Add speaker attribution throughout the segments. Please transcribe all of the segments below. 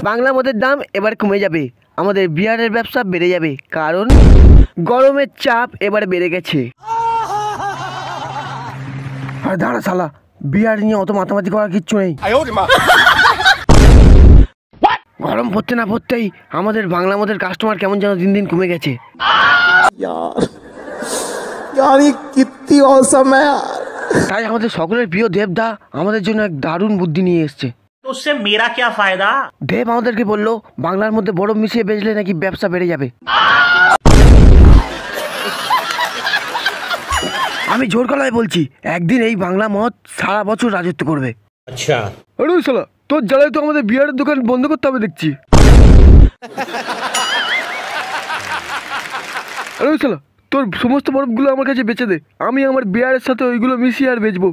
Speaker 1: বাংলা মদের দাম এবার কমে যাবে, আমাদের বিয়ারের ব্যবসা বেড়ে যাবে, কারণ গরমের চাপ এবারে বেড়ে গেছে। আর দাঁড়া শালা, বিয়ার নিয়ে অত মাতামাতি করার কিচ্ছু নেই। গরম পড়তে না পড়তেই আমাদের বাংলা মদের কাস্টমার কেমন যেন দিন দিন কমে গেছে। তাই আমাদের সকলের প্রিয় দেবদা আমাদের জন্য এক দারুণ বুদ্ধি নিয়ে এসছে। দেব আমাদেরকে বললো বাংলার মধ্যে বরফ মিশিয়ে বেচলে নাকি ব্যবসা বেড়ে যাবে। আমি জোর গলায় বলছি, একদিন এই বাংলা মদ সারা বছর রাজত্ব করবে। আচ্ছা আরে শালা, তোর জ্বালায় তো আমাদের বিয়ারের দোকান বন্ধ করতে হবে দেখছি। আরে শালা, তোর সমস্ত বরফগুলো আমার কাছে বেচে দে, আমি আমার বিয়ারের সাথে ওইগুলো মিশিয়ে আর বেচবো।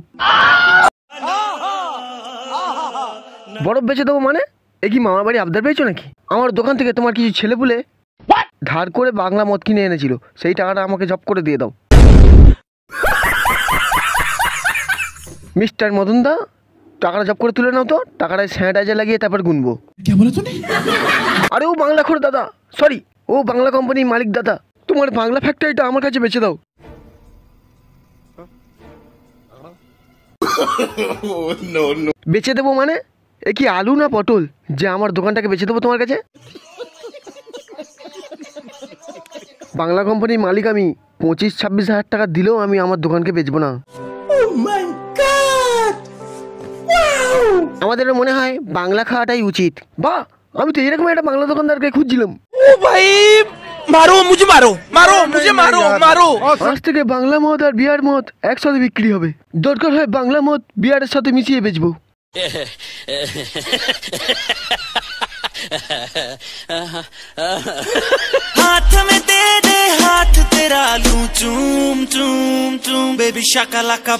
Speaker 1: বরফ বেচে দেবো মানে? এ কি মামার বাড়ি আবদার পেয়েছো নাকি? আমার দোকান থেকে তোমার কিছু ছেলেপুলে ধার করে বাংলা মদ কিনে এনেছিল, সেই টাকাটা আমাকে জব করে দিয়ে দাও। মিস্টার মদন দা, টাকাটা জব করে তুলে নাও তো, টাকাটায় স্যানিটাইজার লাগিয়ে তারপর গুনবো। আরে ও বাংলা খোর দাদা, সরি, ও বাংলা কোম্পানির মালিক দাদা, তোমার বাংলা ফ্যাক্টরিটা আমার কাছে বেচে দাও। বেচে দেবো মানে? এ কি আলু না পটল যে আমার দোকানটাকে বেচে দেবো তোমার কাছে? বাংলা কোম্পানির মালিক আমি, 25-26 হাজার টাকা দিলেও আমি আমার দোকানকে বেচবো না। আমাদের মনে হয় বাংলা খাওয়াটাই উচিত। বাহ, আমি তো এরকম একটা বাংলা দোকানদারকে খুঁজছিলাম। ও ভাই, মারো মুঝে, মারো মারো মুঝে, মারো মারো। আজ থেকে বাংলা মদ আর বিয়ার মদ একসাথে বিক্রি হবে, দরকার হয় বাংলা মদ বিয়ারের সাথে মিশিয়ে বেচবো। हाथ में दे दे हाथ तेरा लूं चूम चूम चूम बेबी शाकाला का